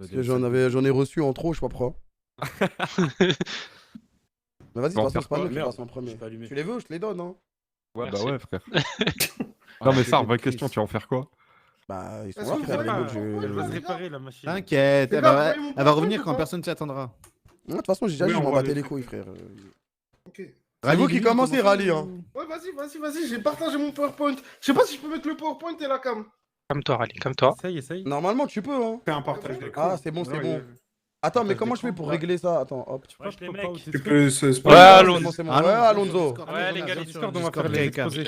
Parce que j'en ai reçu en trop, je sais pas pourquoi. Mais vas-y, de toute façon, c'est pas nous qui passons en premier. Tu les veux, je te les donne, hein. Ouais, bah Merci. ouais, frère. Non, mais ça, vraie question, tu vas en faire quoi? Bah, ils sont Est-ce là, que vous frère, avez les un mots que PowerPoint, Elle va se les gars réparer la machine. T'inquiète, Les elle gars, va, vous voyez mon elle va PowerPoint revenir ou quand pas personne s'y attendra. De toute façon, j'ai déjà Oui, dit, je on m'en voit battais le les truc. couilles, frère. Ok. C'est vous qui commencez, Rally, hein. Ouais, vas-y, j'ai partagé mon PowerPoint. Je sais pas si je peux mettre le PowerPoint et la cam. Comme toi, Rally, comme toi. Essaye. Normalement, tu peux, hein. Fais un partage d'écran. Ah, c'est bon, c'est Ouais, bon. ouais. Attends, mais Partage comment je fais d'écran. pour régler ça? Attends, hop. Ouais, les peux mecs. pas aussi Tu se- peux se Ouais, C'est Alonso. bon, c'est bon. Ouais, Alonso. Ouais, les gars, les Discord, on va Discord faire les KK. exposés.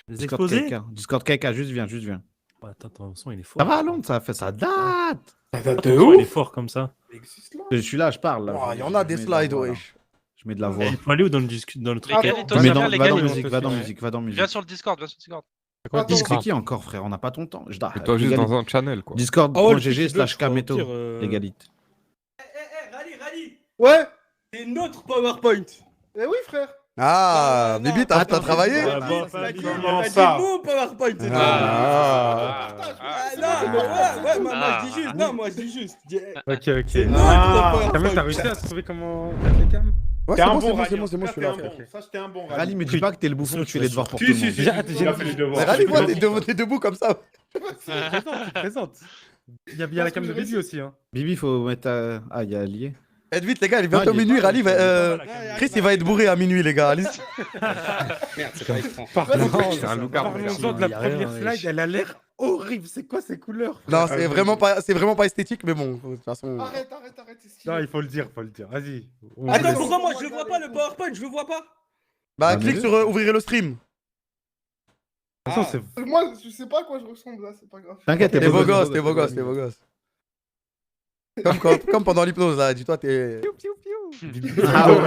Les Discord exposés KK. Discord KK, juste viens. Ouais, attends, le son il est fort. Ça va, Alonso, ça fait ça date. Attends, le son il est fort comme ça. Il existe là. Je suis là, je parle. là. Oh, il y en a des Je mets de la slides, voix, là. wesh. Je mets de la voix. Il faut aller où dans le truc Ah, Légali, bon, toi, Va ça dans vient, légali. musique, va dans Ouais. musique, va dans musique. Viens sur le Discord, viens sur le Discord. Attends, C'est qui encore, frère? On n'a pas ton temps. Mets-toi juste dans un channel, quoi. Discord.gg/kameto. Légalite. Rally, Ouais. c'est notre PowerPoint. Eh oui, frère. Ah, Non, non, Bibi, t'as travaillé? Ouais, bon, Il comment a ça dit mon PowerPoint. c'est tout. Ah. Non, moi je dis juste. Non, moi je dis juste. Ok. C'est notre Quand même, t'as PowerPoint. réussi à trouver comment mettre les cams? Ouais, T'es c'est un bon, bon c'est bon, Rally, c'est bon, en c'est tout bon, cas, je suis t'es là, un frère. bon. Ça, j'étais un bon Rally, Rally. me dis pas que t'es le bouffon, tu fais les devoirs pour tout le monde. Si, J'ai il a fait les devoirs. Mais Rally, moi, t'es debout comme ça. Présente. Il y a bien la cam de Bibi aussi, hein. Bibi, faut mettre. Ah, il y a lié. Aide vite, les gars, il est bientôt Ah, il est minuit. pas- Rally va. Chris, il va être bourré à minuit, les gars. Allez. Merde, c'est pas écran. C'est un loup-garou. Parlons-en de la première slide, elle a l'air horrible. C'est quoi ces couleurs? Non, c'est vraiment pas esthétique, mais bon, de toute façon. Arrête. c'est stylé. Non, il faut le dire. Vas-y. Attends, pourquoi moi je le vois pas le PowerPoint? Je le vois pas. Bah, Ah, clique mais- sur ouvrir le stream. De toute façon, c'est. Moi, je sais pas à quoi je ressemble là, c'est pas grave. T'inquiète, T'es beau gosse, t'es beau gosse. Comme pendant l'hypnose, là. Dis-toi, t'es. Ah ouais.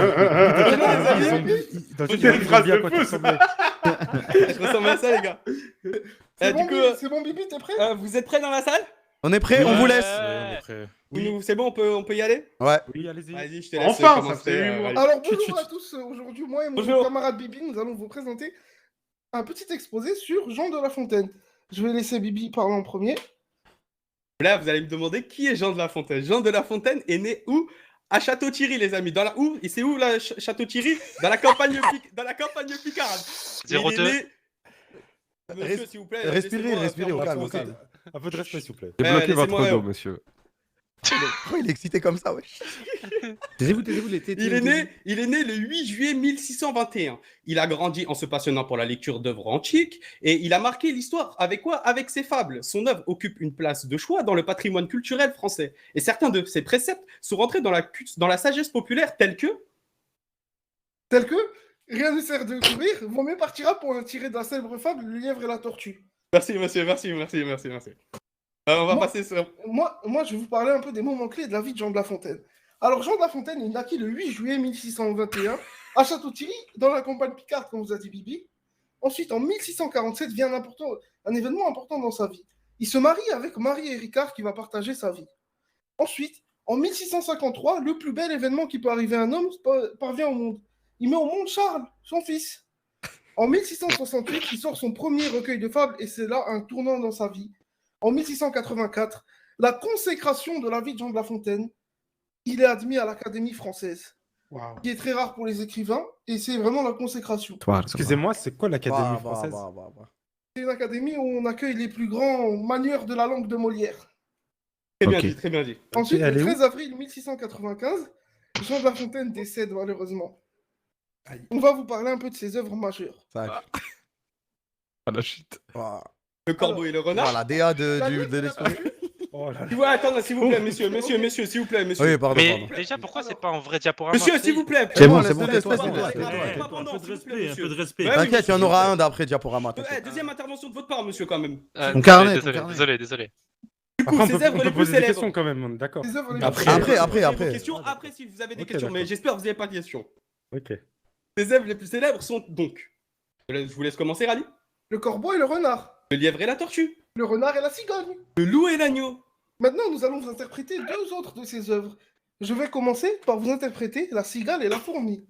Dans C'était une phrase de fou, ça. Je ressemble à ça, les gars. C'est bon, Bibi, t'es prêt? Vous êtes prêts dans la salle? On est prêt, on vous laisse. C'est bon, on peut y aller? Ouais. Oui, allez-y. Vas-y, je te laisse. Enfin, commencer, ça fait 8 mois. Rally. Alors bonjour à tous, aujourd'hui moi et mon Bonjour. camarade Bibi, nous allons vous présenter un petit exposé sur Jean de La Fontaine. Je vais laisser Bibi parler en premier. Là, vous allez me demander qui est Jean de La Fontaine. Jean de La Fontaine est né où? À Château-Thierry, les amis. Et c'est où la Château-Thierry? Dans la campagne picarde. Il est 02. né- Monsieur, s'il vous plaît. Respirez, laissez-moi au faire calme, ma au calme. procédure. Un peu de respect, s'il vous plaît. Débloquez votre laissez-moi, dos, monsieur. Pourquoi il est excité comme ça, wesh? Taisez-vous, les tétés. Il est né le 8 juillet 1621. Il a grandi en se passionnant pour la lecture d'œuvres antiques et il a marqué l'histoire avec quoi? Avec ses fables. Son œuvre occupe une place de choix dans le patrimoine culturel français. Et certains de ses préceptes sont rentrés dans la sagesse populaire tels que... Tel que rien ne sert de courir, vaut mieux partira pour un tiré de la célèbre fable Le lièvre et la tortue. Merci, monsieur, merci. On va Moi- passer sur... Moi, je vais vous parler un peu des moments clés de la vie de Jean de La Fontaine. Alors, Jean de La Fontaine, il naquit le 8 juillet 1621 à Château-Thierry, dans la campagne picarde, comme vous a dit Bibi. Ensuite, en 1647, vient un événement important dans sa vie. Il se marie avec Marie et Ricard, qui va partager sa vie. Ensuite, en 1653, le plus bel événement qui peut arriver à un homme parvient au monde. Il met au monde Charles, son fils. En 1668, il sort son premier recueil de fables, et c'est là un tournant dans sa vie. En 1684, la consécration de la vie de Jean de La Fontaine, il est admis à l'Académie française, qui est très rare pour les écrivains, et c'est vraiment la consécration. Excusez-moi, c'est quoi l'Académie française? C'est une académie où on accueille les plus grands manieurs de la langue de Molière. Très bien dit. Ensuite, elle le est où 13 avril 1695, Jean de La Fontaine décède malheureusement. On va vous parler un peu de ses œuvres majeures. Ça. Ah, la chute. Le corbeau et le renard. Voilà, DA de La nuit, l'exposé. Oh là là. Ouais, attendez, s'il vous plaît, monsieur, s'il vous plaît, monsieur. Oui, pardon, Mais pardon. déjà, pourquoi c'est pas en vrai diaporama? Monsieur, s'il vous plaît. C'est bon, laisse-le, c'est bon, laisse-le, tais-toi, laisse-le, tais-toi. laisse-le. Pas pendant, Un peu de s'il vous plaît, respect, un monsieur. peu de respect. Ouais, T'inquiète, il y en s'il vous aura plaît. un d'après diaporama. t'inquiète. Deuxième intervention de votre part, monsieur, quand même. Ton carnet, ton Désolé, carnet. désolé. Du coup, Après, ses on œuvres peut les plus poser des célèbres. questions quand même, on est d'accord. Ses œuvres les Après- plus Après. Vos questions, après, si vous avez des Ok, questions, mais d'accord. j'espère que vous n'avez pas de questions. Ok. Ses œuvres les plus célèbres sont donc... Je vous laisse commencer, Rally. Le corbeau et le renard. Le lièvre et la tortue. Le renard et la cigogne. Le loup et l'agneau. Maintenant, nous allons vous interpréter deux autres de ses œuvres. Je vais commencer par vous interpréter La cigale et la fourmi.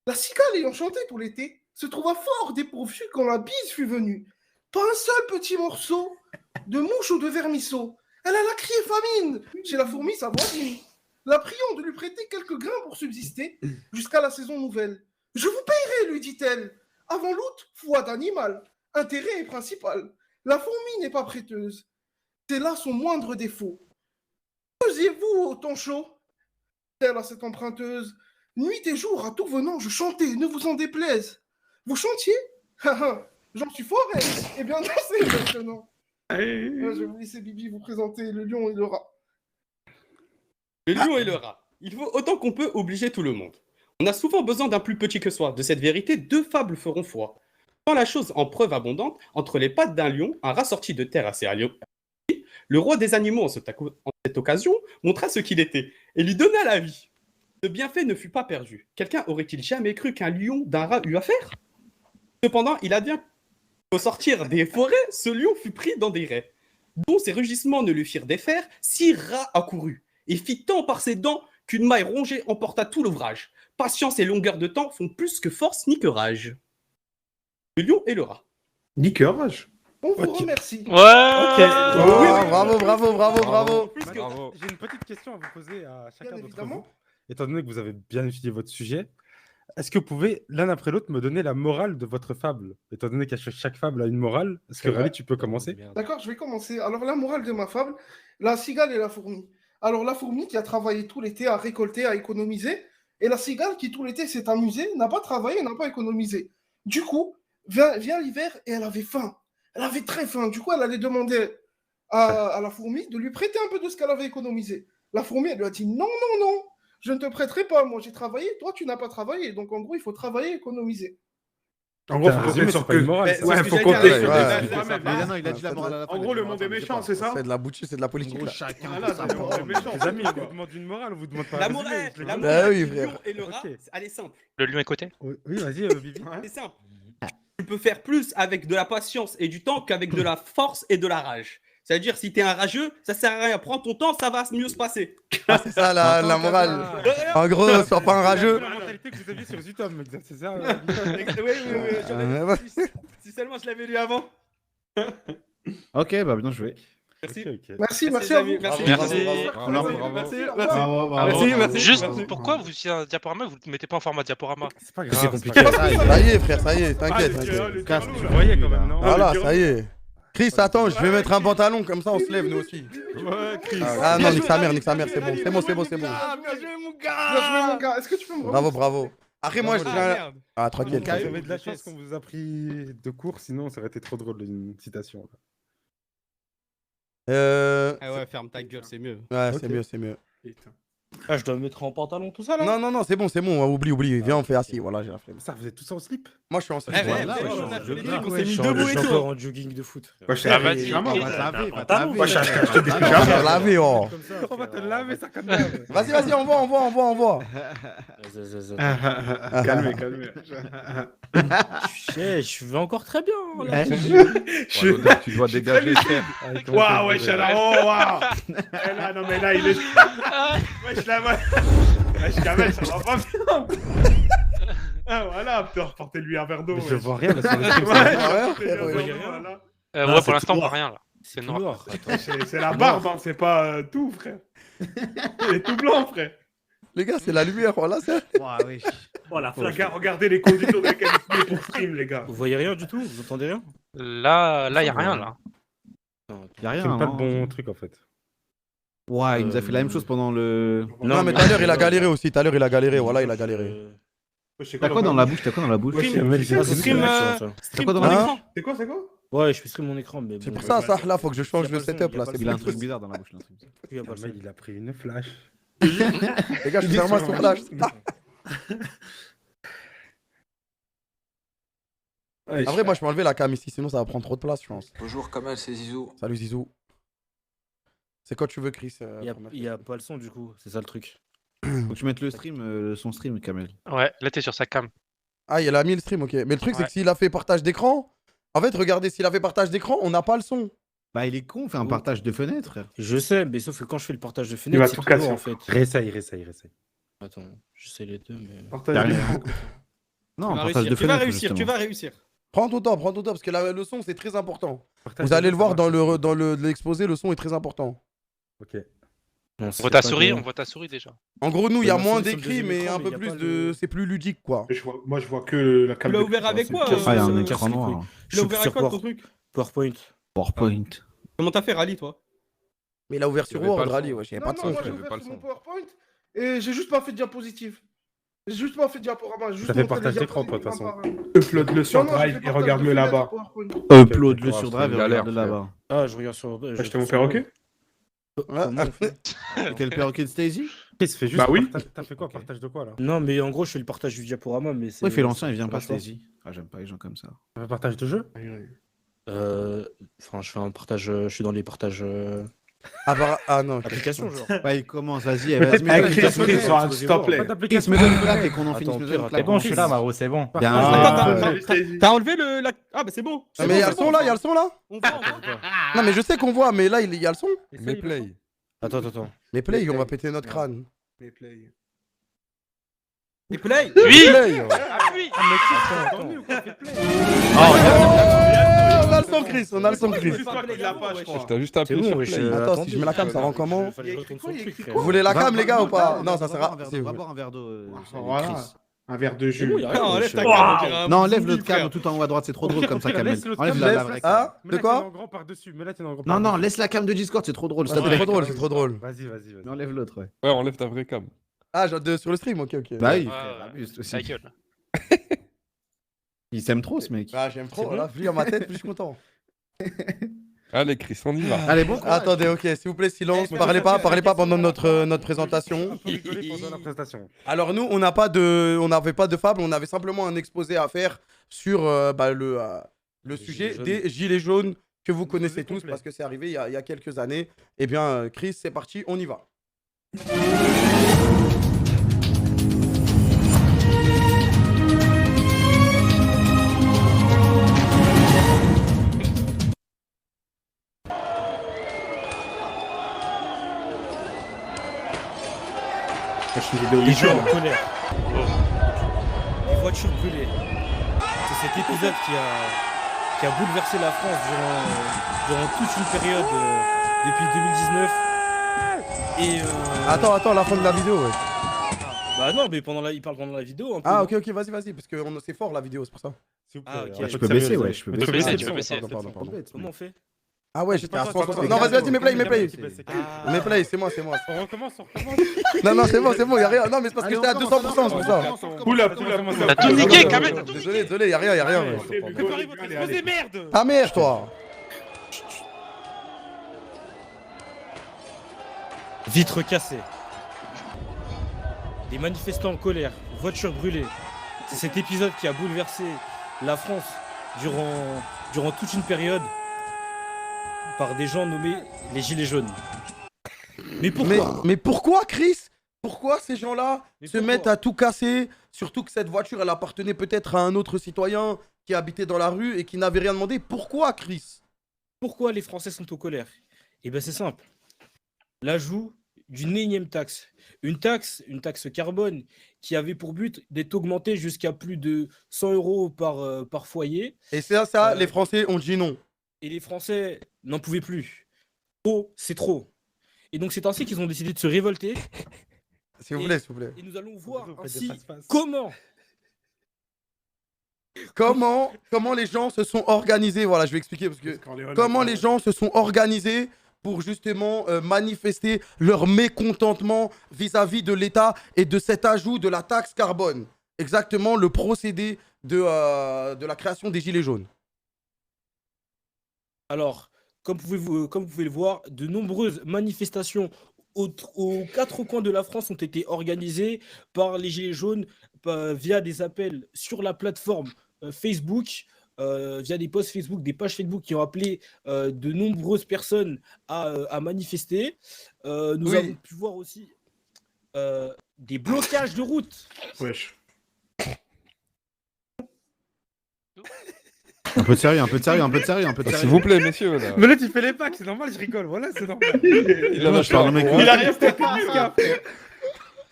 La cigale ayant chanté tout l'été se trouva fort dépourvue quand la bise fut venue. Pas un seul petit morceau de mouche ou de vermisseau. Elle a crié famine chez la fourmi, sa voisine. La priant de lui prêter quelques grains pour subsister jusqu'à la saison nouvelle. Je vous payerai, lui dit-elle. Avant l'août, foi d'animal. Intérêt est principal. La fourmi n'est pas prêteuse. C'est là son moindre défaut. Faisiez-vous au temps chaud? Elle à cette emprunteuse. Nuit et jour, à tout venant, je chantais, ne vous en déplaise. Vous chantiez? J'en suis forêt. Eh bien, dansez maintenant. Je vais vous laisser Bibi vous présenter le lion et le rat. Le lion et le rat. Il faut autant qu'on peut obliger tout le monde. On a souvent besoin d'un plus petit que soi. De cette vérité, 2 fables feront foi. Quand la chose en preuve abondante, entre les pattes d'un lion, un rat sorti de terre assez allié, le roi des animaux, en cette occasion, montra ce qu'il était et lui donna la vie. Ce bienfait ne fut pas perdu. Quelqu'un aurait-il jamais cru qu'un lion d'un rat eût affaire? Cependant, il advient qu'au sortir des forêts, ce lion fut pris dans des raies, dont ses rugissements ne lui firent défaire. 6 rats accourus et fit tant par ses dents qu'une maille rongée emporta tout l'ouvrage. Patience et longueur de temps font plus que force ni que rage. Le lion et le rat. Ni que rage. On vous remercie. Ouais. Bravo, bravo, bravo, bravo. Bravo. J'ai une petite question à vous poser à chacun Bien d'entre évidemment. vous. Étant donné que vous avez bien étudié votre sujet, est-ce que vous pouvez, l'un après l'autre, me donner la morale de votre fable? Étant donné que chaque fable a une morale, est-ce que Rally, tu peux commencer? D'accord, je vais commencer. Alors, la morale de ma fable, la cigale et la fourmi. Alors, la fourmi qui a travaillé tout l'été à récolter, à économiser, et la cigale qui tout l'été s'est amusée, n'a pas travaillé, n'a pas économisé. Du coup, vient l'hiver et elle avait faim. Elle avait très faim. Du coup, elle allait demander à la fourmi de lui prêter un peu de ce qu'elle avait économisé. La fourmi, elle lui a dit non, non, non, je ne te prêterai pas. Moi, j'ai travaillé, toi, tu n'as pas travaillé. Donc, en gros, il faut travailler et économiser. En gros, Putain, faut résumé compter sur sur pas une que- morale. Mais ça. ouais, Ouais, faut faut compter compter sur- sur Ouais. Mais non, il a dit la morale à la fin. En gros, le monde est méchant, c'est ça? C'est de la bouture, c'est de la politique. En gros, Là. chacun Ah, là, pour sa c'est le monde est morale. méchant. Les amis, on vous demande une morale, on vous demande pas un La résumé, morale, je l'ai la dit. Bah morale oui, du frère. lion et le rat, Ok. elle est simple. Le lion est côté. Oui, vas-y, Bibi. C'est simple. Tu peux faire plus avec de la patience et du temps qu'avec de la force et de la rage. C'est-à-dire, si t'es un rageux, ça sert à rien. Prends ton temps, ça va mieux se passer. Ah, c'est ça la morale. En gros, sois pas un rageux. La mentalité que vous aviez sur Zutom, exact, c'est ça? Oui. Si seulement je l'avais lu avant. Ok, bah bien joué. Merci. Merci, merci les à amis, vous. merci. Merci. Bravo. Merci. Bravo, Merci, merci. Juste, merci. pourquoi vous, si un diaporama, vous ne mettez pas en format diaporama? C'est pas grave. C'est compliqué. Ça y est, frère, ça y est, t'inquiète, t'inquiète. Casse, tu voyais quand même, non? Voilà, ça y est. Chris, attends, je vais mettre un pantalon, comme ça on se lève nous aussi. Ouais, Chris. Ah non, nique sa mère, c'est bon, c'est bon, c'est bon, c'est bon. Bien joué, mon gars. Est-ce que tu peux me Bravo, bravo. Après, moi, je Ah, tiens. merde. Ah, tranquille. Vous avez de la chance qu'on vous a pris de cours, sinon ça aurait été trop drôle une citation. Ah ouais, ferme ta gueule, c'est mieux. Ouais, Ok. c'est mieux, c'est mieux. Ah, je dois me mettre en pantalon, tout ça là? Non, non, non, c'est bon, oublie. Viens, on fait assis, voilà, j'ai la flemme. Ça, vous êtes tous en slip? Moi, je suis en slip. Eh, ouais, Voilà, ouais, ouais, on a je- fait les je- trucs, on ouais, s'est mis Je debout suis et encore tout. en jogging de foot. Ouais, Ah, vas-y. Pyjama. On va te laver, va te Attends, laver. moi, je te dis Je vais te laver, oh. Comme ça, On va te frère. laver, ça comme d'hab. Vas-y, envoie. Calmez, calmez. Je vais encore très bien. là. Ouais, l'odeur, tu dois dégager, frère. Waouh, wesh, alors, oh, waouh! Eh là, non, mais là, il est. Wesh, là, wesh, Kamel, ça va pas bien! Ah, voilà, putain, reportez-lui un verre d'eau. Je wesh. vois rien là sur le Ouais, stream. reportez-lui un ouais, verre ouais. d'eau, voilà. Ouais, c'est pour l'instant, on tout voit noir. rien là. C'est noir. Noir. C'est la barbe, hein, c'est pas tout, frère. Il est tout blanc, frère. Les gars, c'est la lumière, voilà, c'est. Ouais, oui. Voilà, regardez les conditions dans lesquelles il se met pour stream, les gars. Vous voyez rien du tout? Vous entendez rien? Là, il y a rien là. Y'a rien. C'est pas le hein. bon truc en fait. Ouais, il nous a fait la même chose pendant le. Non, mais tout à l'heure, il a galéré aussi. Voilà, il a galéré. T'as quoi dans la bouche? T'as quoi dans la bouche? Ouais, Kamel, il Ah, a c'est dit- stream, T'as quoi dans la Hein bouche? C'est quoi? Ouais, je fais stream mon écran, mais C'est bon. pour ça, là, faut que je change Y a pas le le son, setup, y a là. pas c'est le Il a un plus truc possible. bizarre dans la bouche. Là. Il y a pas le son. Kamel, il a pris une flash. Les gars, je suis vraiment sur flash. En vrai, moi, je peux enlever la cam ici, sinon ça va prendre trop de place, je pense. Bonjour Kamel, c'est Zizou. Salut, Zizou. C'est quoi tu veux, Chris Il y a pas le son du coup, c'est ça le truc. Faut que tu mettes le stream, son stream, Kamel. Ouais, là, t'es sur sa cam. Ah, il a mis le stream, ok. Mais le truc, c'est Ouais. que s'il a fait partage d'écran, en fait, regardez, s'il a fait partage d'écran, on n'a pas le son. Bah, il est con, on fait un partage de fenêtre, frère. Je sais, mais sauf que quand je fais le partage de Il va fenêtre, c'est tout trop lourd casser. en fait. Réessaye. Attends, j'essaie les deux, mais. T'as rien. Non, Tu vas partage de réussir, tu vas fenêtre. réussir, tu vas réussir. Prends ton temps, parce que le son, c'est très important. Partage Vous allez de- le voir dans l'exposé, le son est très important. Ok. Non, On c'est voit ta pas souris, de- on voit ta souris déjà. En gros, nous, il y a Mais moins sur le d'écrits, deuxième mais écran, un mais peu y a plus pas de. C'est plus ludique, quoi. Moi, je vois que la Tu cam. l'as ouvert avec quoi Ah, il y a un euh, écran casse les noir. Tu l'as ouvert avec quoi ton Sur truc PowerPoint. PowerPoint. Comment t'as fait, Rally, toi? Mais il a ouvert sur Il y avait pas Word, le Rally, son. wesh, il n'y Non, avait pas de non, son, moi frère. j'ai avait ouvert pas le sur mon son. PowerPoint et j'ai juste pas fait de diapositive. J'ai juste pas fait de diaporama. j'ai juste Ça fait montré partage les d'écran, toi, de toute diapositives façon. un par un. Upload-le sur Non, non, j'ai Drive fait et partage regarde-le de fenêtre là-bas. sur PowerPoint. Upload-le Oh, sur c'est Drive et une galère, regarde-le là-bas. Ah, je regarde sur. Je te mon perroquet Comment on fait Quel perroquet de Stacy? Chris, fais juste. Bah oui. T'as fait quoi? Partage de quoi là? Non, mais en gros, je fais le partage du diaporama, mais c'est. Ouais, il fait l'ancien, il vient c'est pas choix. Stacy. Ah, j'aime pas les gens comme ça. T'as fait partage de jeu? Enfin, je fais un partage. Je suis dans les partages Ah non, ok. applications, genre. Bah, il commence, vas-y, Avec vas-y. Chris, s'il te plaît. Pas Chris, d'application. me donne le clap et qu'on en finisse. Attends, me donne le pire, clap. c'est bon, Je suis là, Maro, c'est bon. Bien. T'as enlevé le. Ah, bah c'est bon. Ah, mais il y a le son là, il y a le son là. On voit, on voit. Non, mais je sais qu'on voit, mais là, il y a le son. Mais play. Attends. Mais play, on va péter notre crâne. Les play. Oui Play, Ah oui On a le son, Chris, on a le son, Chris. Juste toi qui l'as pas, je crois. T'as juste C'est appuyé bon, sur wesh. play. Attends, si je mets la cam, ça rend comment? Fallait que je retourne sur le truc, frère. Vous voulez la cam, les gars, ou pas? Va Non, ça boire sera. un verre si d'eau, vous va voulez. boire un verre d'eau. Voilà. Chris. Un verre de jus. bon, y a rien, Non, enlève wesh. ta cam, on dirait un Non, enlève zombie, le câble frère. tout en haut à droite, c'est trop drôle comme ça, Kamel. Laisse l'autre Enlève câble, la laisse- vraie Ah, cam. de quoi? en grand par-dessus. Mais là, t'es en grand Non, non, laisse la cam de Discord, c'est trop drôle. s'il te C'est plaît. trop drôle, c'est trop drôle. Vas-y. Enlève l'autre, ouais. Ouais, enlève ta vraie cam. Ah, sur le stream, ok, ok. Bah oui, Ouais, frère, ouais. abuse Ta aussi. gueule. Il s'aime trop, ce mec. Ah, j'aime trop, C'est bon là, plus dans ma tête, plus je suis content. Allez, Chris, on y va. Allez, bon courage. Attendez, ok, s'il vous plaît, silence, Eh, parlez pas pendant notre On présentation. peut rigoler pendant la présentation. Alors nous, on n'avait pas de fable, on avait simplement un exposé à faire sur le sujet gilets des gilets jaunes que vous connaissez tous complet. parce que c'est arrivé il y a quelques années. Eh bien, Chris, c'est parti, on y va. Les gens en colère. Les voitures brûlées. C'est cet épisode qui a bouleversé la France durant toute une période depuis 2019. Et Attends, la fin de la vidéo, ouais. bah non, mais il parle pendant la vidéo. Un peu, Ah, non ok, vas-y, parce que c'est fort la vidéo, c'est pour ça. S'il vous Ah, plaît, ok. un Je peu peux de baisser, sérieux, ouais, là. je peux Tu peux baisser. baisser, tu peux baisser. Pardon. Comment on fait? Ah ouais, j'étais à Pas 60. toi, Non, vas-y, mais play. Ah. Mais play, c'est moi. On recommence. Non, c'est bon, y'a rien. Non, mais c'est parce que j'étais à 200%, c'est pour ça. Oula. T'as tout niqué, Kamel, t'as tout niqué. Désolé, y'a rien. Ouais. Préparez votre exposé, merde. Ta mère, toi. Vitres cassées. Des manifestants en colère. Voitures brûlées. C'est cet épisode qui a bouleversé la France durant toute une période par des gens nommés les Gilets jaunes. Mais pourquoi? Mais pourquoi, Chris? Pourquoi ces gens-là Mais se pourquoi mettent à tout casser? Surtout que cette voiture, elle appartenait peut-être à un autre citoyen qui habitait dans la rue et qui n'avait rien demandé. Pourquoi, Chris? Pourquoi les Français sont en colère? Eh bien c'est simple. L'ajout d'une énième taxe. Une taxe carbone qui avait pour but d'être augmentée jusqu'à plus de 100 € par foyer. Et ça, les Français ont dit non. Et les Français n'en pouvaient plus. Trop, c'est trop. Et donc c'est ainsi qu'ils ont décidé de se révolter. S'il vous plaît. Et nous allons voir Vous faites ainsi des passe-passe. Comment les gens se sont organisés? Voilà, je vais expliquer parce que comment les gens se sont organisés pour justement manifester leur mécontentement vis-à-vis de l'État et de cet ajout de la taxe carbone. Exactement le procédé de la création des Gilets jaunes. Alors, comme vous pouvez le voir, de nombreuses manifestations aux quatre coins de la France ont été organisées par les Gilets jaunes via des appels sur la plateforme Facebook, via des posts Facebook, des pages Facebook qui ont appelé de nombreuses personnes à manifester. Nous avons pu voir aussi des blocages de route. Wesh. Un peu de sérieux. S'il vous plaît, messieurs. Là. Mais là, tu fais les packs, c'est normal, je rigole. Voilà, c'est normal. Il en a Je parle, mec. Il a rien fait de frère.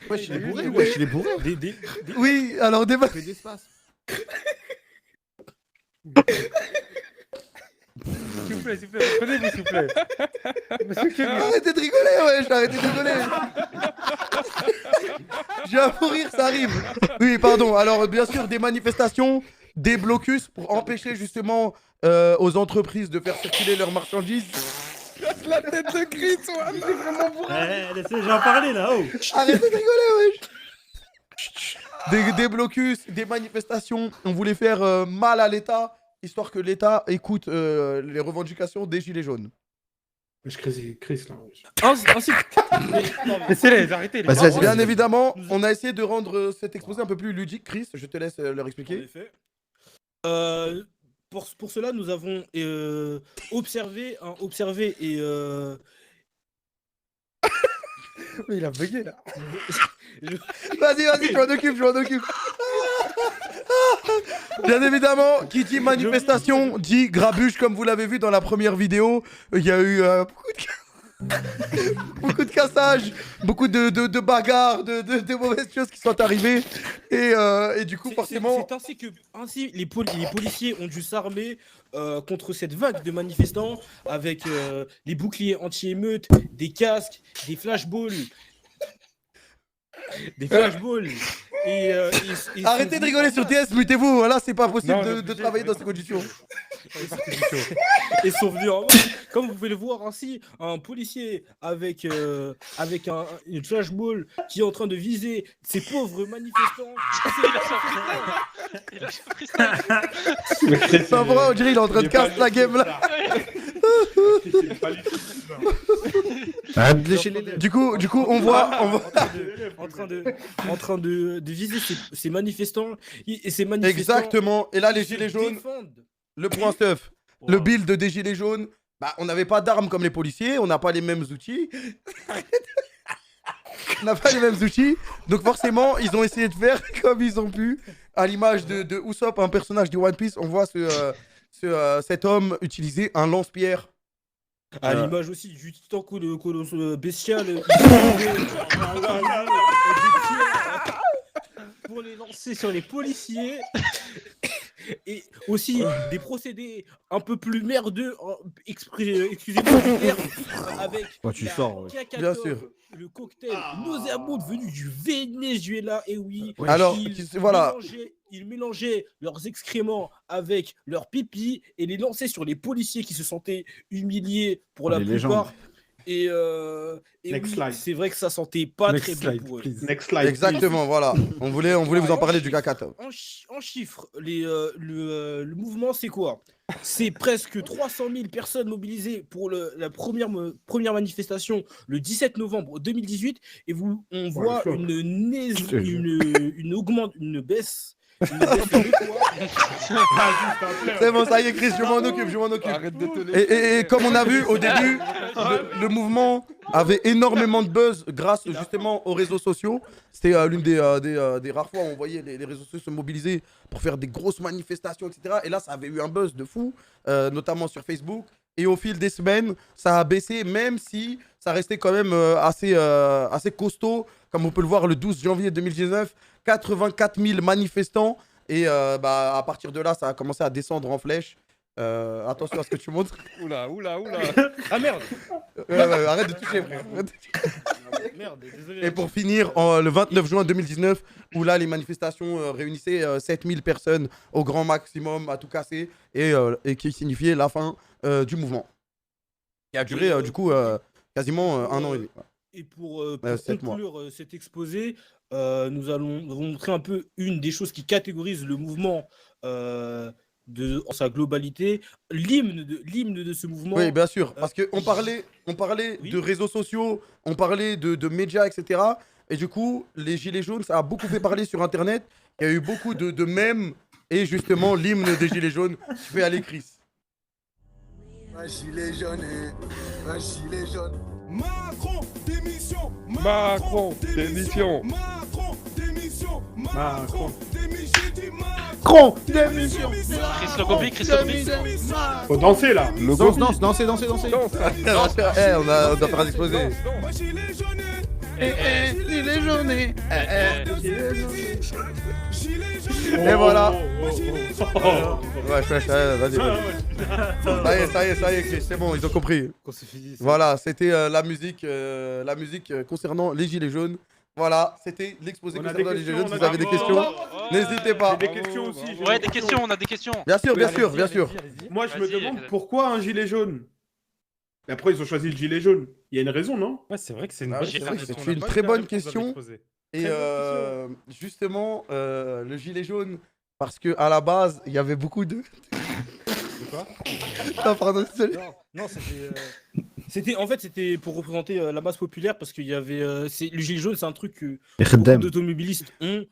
Wesh, il est bourré. Oui, alors débat. soufflez, prenez-vous, s'il vous plaît. Monsieur Kevin. Arrêtez de rigoler, wesh, arrêtez de rigoler. J'ai un fou rire, ça arrive. Oui, pardon. Alors, bien sûr, des manifestations, des blocus pour empêcher justement aux entreprises de faire circuler leurs marchandises. La tête de Chris, Laissez, j'en parlais là, oh. Arrêtez de rigoler, wesh. Des blocus, des manifestations. On voulait faire mal à l'État, histoire que l'État écoute les revendications des Gilets jaunes. Je Chris là. Laissez-les, arrêtez. Vas-y. Bien évidemment, on a essayé de rendre cet exposé un peu plus ludique. Chris, je te laisse leur En expliquer. effet. Pour cela, nous avons observé et Mais il a bugué là. Vas-y, je m'en occupe. Bien évidemment, qui dit manifestation dit grabuge, comme vous l'avez vu dans la première vidéo. Il y a eu beaucoup de cassages, beaucoup de bagarres, de mauvaises choses qui sont arrivées. Et du coup, forcément... C'est ainsi que les policiers ont dû s'armer contre cette vague de manifestants avec les boucliers anti-émeutes, des casques, des flashballs. Arrêtez de rigoler sur TS, mutez-vous. Là, c'est pas possible de travailler dans ces conditions. Et sont venus comme vous pouvez le voir ainsi, un policier avec une flashball qui est en train de viser ces pauvres manifestants. Il a freestyle. C'est pas vrai, on dirait il est en train de casser la game là. Du coup, on voit en train de viser ces manifestants et ces manifestants. Exactement. Et là, les gilets jaunes. Le point stuff. Le build des gilets jaunes. Bah, on n'avait pas d'armes comme les policiers. On n'a pas les mêmes outils. On n'a pas les mêmes outils. Donc forcément, ils ont essayé de faire comme ils ont pu. À l'image de Usopp, un personnage du One Piece, on voit cet homme utiliser un lance-pierre. À l'image aussi du titan colosse bestial. Pour les lancer sur les policiers. Et aussi des procédés un peu plus merdeux, excusez-moi du terme, avec bien sûr. le cocktail nauséabond venu du Venezuela, et oui. Alors, voilà. Ils mélangeaient leurs excréments avec leurs pipis et les lançaient sur les policiers qui se sentaient humiliés pour la plupart. Et oui, c'est vrai que ça sentait pas très bien pour eux. Next slide. Exactement, voilà. On voulait vous en parler du caca. En chiffres, le mouvement, c'est quoi? C'est presque 300 000 personnes mobilisées pour la première manifestation le 17 novembre 2018. Et on voit une baisse. C'est bon, ça y est, Chris, je m'en occupe. Arrête de te Et comme on a vu au début, le mouvement avait énormément de buzz grâce justement aux réseaux sociaux. C'était l'une des rares fois où on voyait les réseaux sociaux se mobiliser pour faire des grosses manifestations, etc. Et là, ça avait eu un buzz de fou, notamment sur Facebook. Et au fil des semaines, ça a baissé, même si ça restait quand même assez costaud. Comme on peut le voir, le 12 janvier 2019, 84 000 manifestants. Et à partir de là, ça a commencé à descendre en flèche. Attention à ce que tu montres. Oula. Ah merde. Arrête de toucher, frère. Merde, désolé. Et pour finir, le 29 juin 2019, où là, les manifestations réunissaient 7000 personnes au grand maximum à tout casser, et qui signifiait la fin du mouvement. Qui a duré, du coup, quasiment un an et demi. Et pour conclure cet exposé, nous allons montrer un peu une des choses qui catégorise le mouvement en sa globalité, l'hymne de ce mouvement. Oui, bien sûr, parce qu'on parlait de réseaux sociaux, on parlait de médias, etc. Et du coup, les Gilets jaunes, ça a beaucoup fait parler sur Internet. Il y a eu beaucoup de mèmes, et justement, l'hymne des Gilets jaunes, je vais aller, Chris. Un gilet jaune, un gilet jaune. Macron, démission. Macron, démission. Chris Logobi. Faut danser là. Danser. On doit faire un exposé. Gilet jaune. Et voilà. Oh. Ouais, vas-y. Ça y est, Chris, c'est bon, ils ont compris. Qu'on se finisse. Voilà, c'était la musique concernant les gilets jaunes. Voilà, c'était l'exposé On a concernant des les gilets questions, jaunes. Si on a vous avez des des questions. questions, n'hésitez pas. J'ai des questions aussi. j'ai Ouais, des des questions, on a des questions. Bien sûr, bien sûr, Allez-y, bien sûr. allez-y, allez-y. Moi, je me Vas-y, demande pourquoi un gilet jaune. Et après, ils ont choisi le gilet jaune. Il y a une raison, non? Ouais, c'est vrai que c'est une Ah bonne oui, c'est question. vrai que On c'est n'a une pas très eu la bonne réponse à question. l'exposé. Et Très bonne justement, le gilet jaune, parce que à la base, il y avait beaucoup de. De quoi? Ah, pardon, désolé. Non, c'était pour représenter la masse populaire parce qu'il y avait le gilet jaune, c'est un truc que beaucoup d'automobilistes ont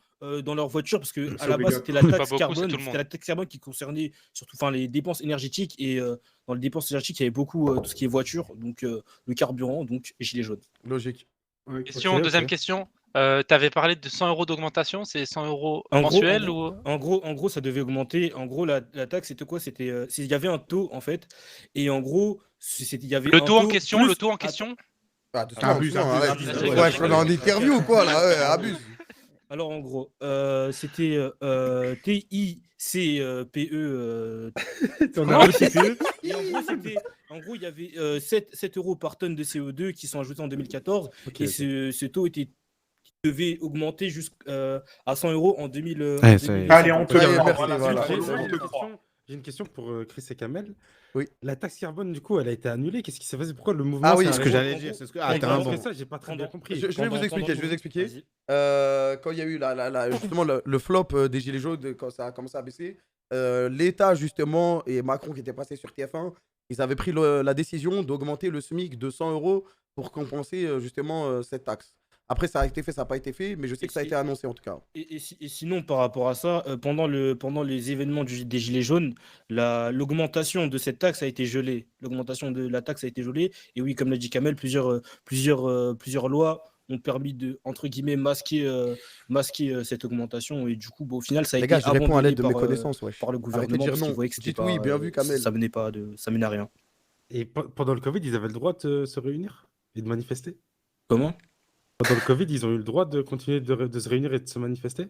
dans leur voiture parce que à la base c'était la taxe beaucoup, carbone, c'est tout le c'était monde. la taxe carbone qui concernait surtout les dépenses énergétiques et dans les dépenses énergétiques il y avait beaucoup tout ce qui est voiture, donc le carburant, donc gilet jaune. Logique. Ouais, Question, ok. deuxième question. T'avais parlé de 100 € d'augmentation, c'est 100 € En gros, mensuels ou En gros, ça devait augmenter. En gros, la taxe, c'était quoi? Il y avait un taux, en fait. Et en gros, il y avait le un taux en taux question, plus- le taux en question? Ah, Abuse, arrête. abuse, abuse. Ouais, je suis en interview ou quoi là? Ouais, abuse. Alors, en gros, c'était TICPE. On a TICPE. Et en gros, il y avait 7 € par tonne de CO2 qui sont ajoutés en 2014. Ok, et ok. ce taux devait augmenter jusqu'à 100 € en 2000. Ouais, ça y est. Allez, on peut Allez, y merci, voilà, voilà. c'est J'ai bon, on une te croit. question- J'ai une question pour Chris et Kamel. Oui. La taxe carbone, du coup, elle a été annulée. Qu'est-ce qui s'est passé? Pourquoi le mouvement Ah oui, s'est C'est ce que arrêté? j'allais dire. C'est ce que. Ah, Pendant- t'as un Parce bon. que ça, j'ai pas très bien compris. Je vais vous expliquer, Vas-y. Quand il y a eu justement le flop des Gilets jaunes, quand ça a commencé à baisser, l'État, justement, et Macron qui était passé sur TF1, ils avaient pris la décision d'augmenter le SMIC de 100 € pour compenser justement cette taxe. Après, ça a été fait, ça n'a pas été fait, mais je sais que ça a été annoncé en tout cas. Et sinon, par rapport à ça, pendant les événements des Gilets jaunes, l'augmentation de cette taxe a été gelée. L'augmentation de la taxe a été gelée. Et oui, comme l'a dit Kamel, plusieurs lois ont permis de, entre guillemets, masquer cette augmentation. Et du coup, au final, ça a Les été gars, je réponds à l'aide de mes abandonné connaissances, wesh. par le Arrêtez de gouvernement. dire parce qu'ils non. voyaient que c'était Dites oui, pas, bien vu, Kamel. ça menait à rien. Et pendant le Covid, ils avaient le droit de se réunir et de manifester? Comment? Pendant le Covid, ils ont eu le droit de continuer de se réunir et de se manifester?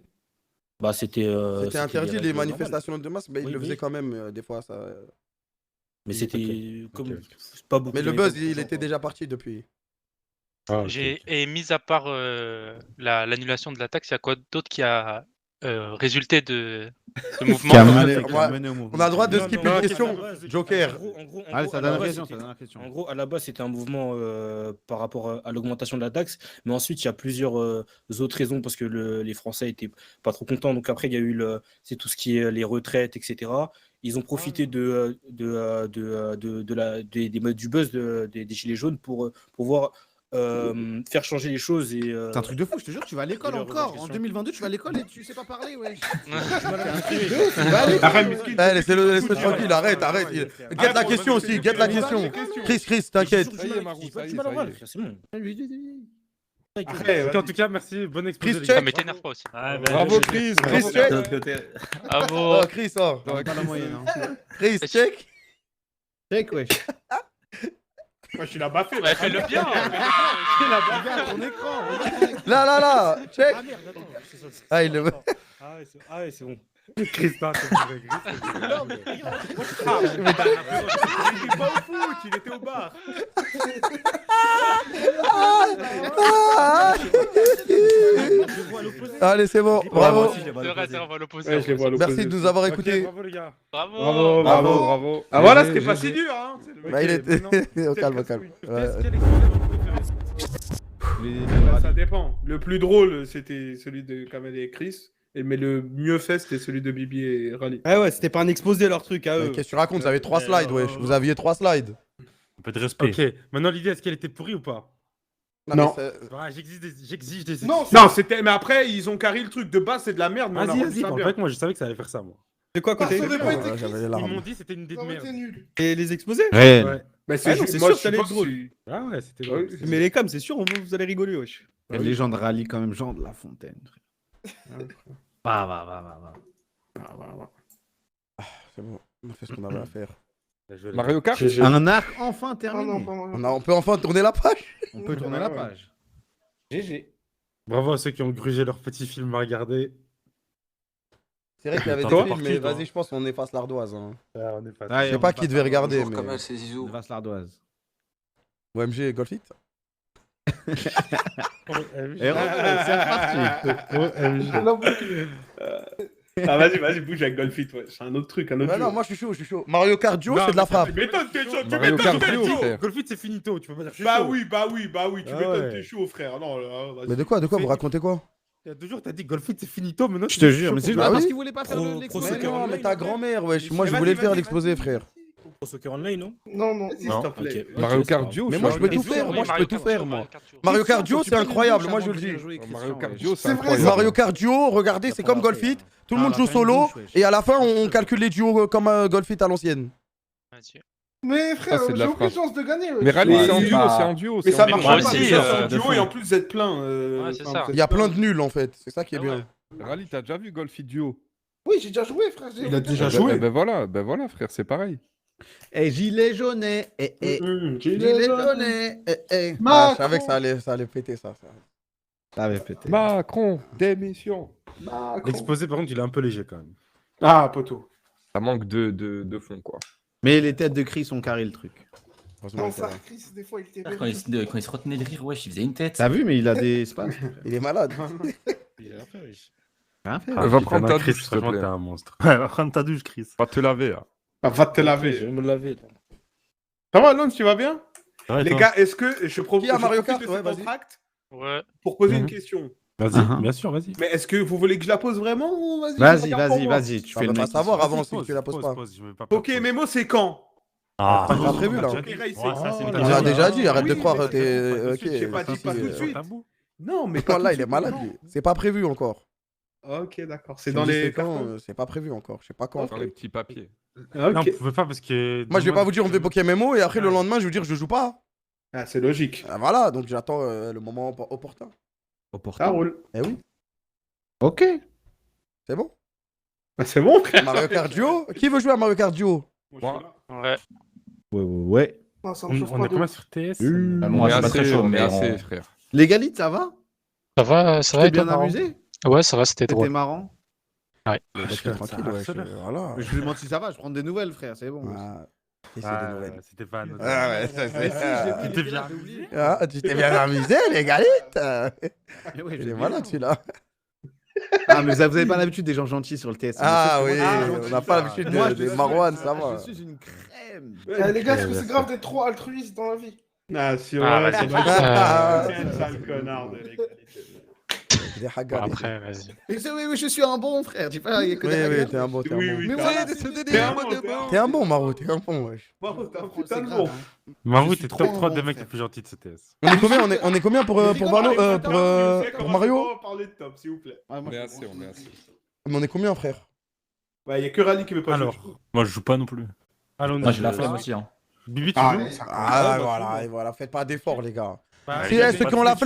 Bah, c'était Interdit des les règles manifestations de masse, mais ils Oui, le oui. faisaient quand même des fois. Ça... Mais Oui, c'était ok. comme Ok. pas beaucoup. Mais le il y avait buzz, pas beaucoup de il gens, était quoi. déjà parti depuis. Ah, ok, J'ai ok. et mis à part l'annulation de la taxe, il y a quoi d'autre qui a résulté de ce mouvement? Qui a Allez, mené- qui a moi, mené au on mouvement. a le droit de Non, skipper non, une à la question. base, Joker. Allez, ça à la donne base, raison, ça c'était- donne la question. En gros, à la base, c'était un mouvement par rapport à l'augmentation de la taxe, mais ensuite, il y a plusieurs autres raisons parce que les Français étaient pas trop contents. Donc après, il y a eu c'est tout ce qui est les retraites, etc. Ils ont profité du buzz des Gilets jaunes pour pouvoir faire changer les choses. C'est un truc de fou, je te jure, tu vas à l'école leur encore. En revendication. 2022, tu vas à l'école et tu sais pas parler, ouais. Arrête, Miskine. Eh, laisse-le tranquille, arrête. Guette la question aussi, guette la question. Chris, t'inquiète. Ça y est, Marou, ça y est, ça y est. C'est bon. Après, Ok, en tout cas, merci. Bonne exposé. Chris, les check. gars. Ah, mais t'énerve pas aussi. Bravo, Chris. Chris, check. Bravo. Oh, Chris, oh. Pas la moyenne. Hein. Chris, check. Check, wesh. moi, je suis la baffé. Ouais, fais-le bien. Regarde ton écran. Là, check. Ah merde, attends. Ah, il le. Ah ouais, c'est bon. Chris, non, c'est vrai, Chris, c'est vrai. Non, mais Il était pas au foot, il était au bar. Allez, c'est bon. Bravo. C'est vrai, on va l'opposer. Ouais, je les vois à l'opposé. Merci de nous avoir Ok, écoutés. bravo, les gars. Bravo. Bravo, Bravo, bravo. bravo. Ah voilà, GG, c'était pas GG. si dur, hein. Bah, il Ok, maintenant, était. Au calme, au calme. Ouais. Qu'est-ce quel exposé votre préféré? Bah, ça dépend. Le plus drôle, c'était celui de Kamel et Chris. Mais le mieux fait, c'était celui de Bibi et Rally. Ah ouais, c'était pas un exposé leur truc à Mais eux. qu'est-ce que tu racontes? Vous avez 3 slides, wesh. Vous aviez 3 slides. Un peu de respect. Ok, maintenant l'idée, est-ce qu'elle était pourrie ou pas? Non. mais c'est- Ouais, j'exige des Non, c'était. Mais après, ils ont carré le truc. De base, c'est de la merde. Mais on a Vas-y, rendu vas-y, ça en bien. fait, moi je savais que ça allait faire ça, moi. C'est quoi côté Ça aurait pas été Ouais, j'avais les Ils larmes. m'ont dit que c'était une idée Ça de aurait merde. été nul. Et les exposés Réel. Ouais. Mais Ah non, c'est sûr que ça allait être drôle. Ah ouais, c'était Ouais, drôle. Mais les cams, c'est sûr, vous allez rigoler, wesh. Quelle légende rallye quand même, Jean de La Fontaine. Va. C'est bon. On a fait ce qu'on avait à faire. Bien joué, les Mario Kart. Un arc enfin Ah non, terminé. pas moi. On peut enfin tourner la page. On peut tourner la page. GG. Bravo à ceux qui ont grugé leur petit film à regarder. C'est vrai qu'il y avait Toi des films, mais vas-y, je pense qu'on efface l'ardoise. Hein. On est pas. Je sais pas qui devait regarder, mais. On efface l'ardoise. OMG et Golfit. Et c'est reparti. Ah, vas-y, bouge avec Golfit, ouais. C'est un autre truc, un autre Bah jeu. non, moi je suis chaud. Mario Kart Duo, c'est de la frappe. Tu m'étonnes, t'es chaud, tu Mario m'étonnes, Kart t'es Duo, chaud. frère. Golfit, c'est finito, tu peux pas dire je suis Bah chaud. oui, tu Ah m'étonnes, ouais. t'es chaud, frère. Non, là, vas-y. Mais de quoi vous racontez quoi? Il y a 2 jours, t'as dit Golfit, c'est finito, maintenant Je te jure, mais c'est Bah parce oui. qu'il voulait pas faire Pro l'exposé. Soccer Mais non, mais Online, ta en fait. grand-mère, wesh. Moi je Vas-y, voulais le faire vas-y, l'exposé, vas-y. frère. Pro Soccer Online, non? Non. S'il Non. te plaît. Ok. Mario Ok, Kart c'est Duo, Mais je moi suis je peux un tout peu faire, moi je peux tout faire, moi. Duo. Mario Kart Duo, c'est incroyable, moi je le dis. Mario Kart Duo, c'est C'est vrai, incroyable. Mario Kart Duo, regardez, c'est comme Golfit. Tout le monde joue solo et à la fin on calcule les duos comme Golfit à l'ancienne. Vas-y. Mais frère, c'est de j'ai la aucune frappe. chance de gagner. Mais rallye, Ouais, c'est en c'est duo, pas- c'est en duo. Mais c'est ça en marche duo. pas, marche pas, aussi, c'est euh, un duo et en plus vous êtes plein. Ouais, c'est ça. Il y a plein de nuls en fait, c'est ça qui est Ah bien. Rallye, t'as déjà vu Golfit Duo? Oui, j'ai déjà joué, frère. Il a déjà Eh joué. ben voilà, frère, c'est pareil. Eh, gilet jaune, gilet Gilet jaune, Ah, je savais que ça allait péter ça. Ça avait pété. Macron, démission. L'exposé, par contre, il est un peu léger quand même. Ah, poteau. Ça manque de fond, quoi. Mais les têtes de Chris ont carré le truc. Non, ça, Chris, des fois, il était Quand il se retenait de rire, wesh, il faisait une tête. T'as vu, mais il a des espaces. Il est malade. Rien fait. Va prendre ta Chris, douche, s'il te franchement, plaît. t'es un monstre. Ouais, va prendre ta douche, Chris. Va te laver, là. Ah, va te Je laver. vais me laver. là. Ça va, Lons, tu vas bien? Ouais, Les toi gars, est-ce que je propose Qui a Mario je profite Kart? de Ouais, cet vas-y. entracte Ouais. pour poser une Mhm. question? Vas-y, bien sûr, vas-y. Mais est-ce que vous voulez que je la pose vraiment ou Vas-y, je la garde pour moi vas-y, tu Ça fais va le pas mec. savoir avant Vas-y, si tu la poses pas. je veux pas Ok, Memo, c'est quand? Ah, Pas prévu là. Ok, Ray, c'est- Ouais, ça, c'est ouais, une ouais. On l'a question. déjà dit, arrête de Oui, croire, mais t'es. pas tout de Ok. suite, j'ai pas dit pas tout de suite. Non, mais pas Voilà, tout il de est suite, malade non. lui. C'est pas prévu encore. Ok, d'accord. C'est Tu dans me dis les c'est quand, cartons. c'est pas prévu encore. Je sais pas quand. Dans les petits papiers. Non, Ok. on pouvait pas parce que. Moi je vais pas vous dire on fait Pokémon Memo et après le lendemain je vais vous dire je joue pas. Ah, c'est logique. Ah, voilà, donc j'attends le moment opportun. Ça roule. Eh oui, Ok. c'est bon. Bah, c'est bon, frère. Mario Kart Duo. Qui veut jouer à Mario Kart Duo? Moi, Ouais. Ouais. Non, ça me chauffe On pas est de combien ouf. sur TS Moi, on je est suis pas très assez, chaud, on est mais assez, frère. Les Galites, ça va? Ça va, Tu t'es bien marrant. amusé? Ouais, ça va, c'était C'était drôle. marrant? Tranquille, ouais. Voilà. Je lui demande si ça va, je prends des nouvelles, frère, c'est bon. Ah, et c'est Ah, des nouvelles. c'était pas notre. Ah ouais, ça Mais c'est. si, j'ai pris T'es les bien pieds, j'ai oublié. Ah, tu t'es bien amusé, les galites. Eh ouais, Il j'ai est malade bien. celui-là. Ah, mais vous avez pas l'habitude des gens gentils sur le TS. Ah Mais oui, sauf que moi, on n'a pas l'habitude Moi, des je Marwan, suis- ça va. Je suis une crème. Eh, les gars, est-ce que Ouais, c'est ouais, grave d'être trop altruiste dans la vie? Ah, si, Ah, ouais, vas-y. ça doit être Ah. Quel sale connard de l'égalité. Des Bon, hagas. après, vas-y. Mais c'est- oui, je suis un bon frère. Tu pas, il y a que Oui, des oui, bagarres. t'es un bon, t'es un Oui, bon. oui, Mais t'as- voilà, t'es c'est des un débats bon, de t'es un bon. T'es un bon, Maro, t'es un bon, wesh. Bravo, t'as un C'est putain de grave, bon. hein. Marou, Je suis t'es trop top 3 des bon, mecs frère. les plus gentils de ce TS. On est combien on est combien pour Valo pour Mario? On va parler de top, s'il vous plaît. Ouais, moi, On est je assez, comprends. on est assez. Mais on est combien, frère? Ouais, y a que Rally qui veut pas Alors. jouer. Moi, je joue pas non plus. Allons, Moi, j'ai la flemme aussi. Hein. Bibi, tu Ah, joues ouais, ça Ah, bah, voilà, et voilà, faites pas d'efforts, les gars. Bah, Si ceux qui ont la flemme,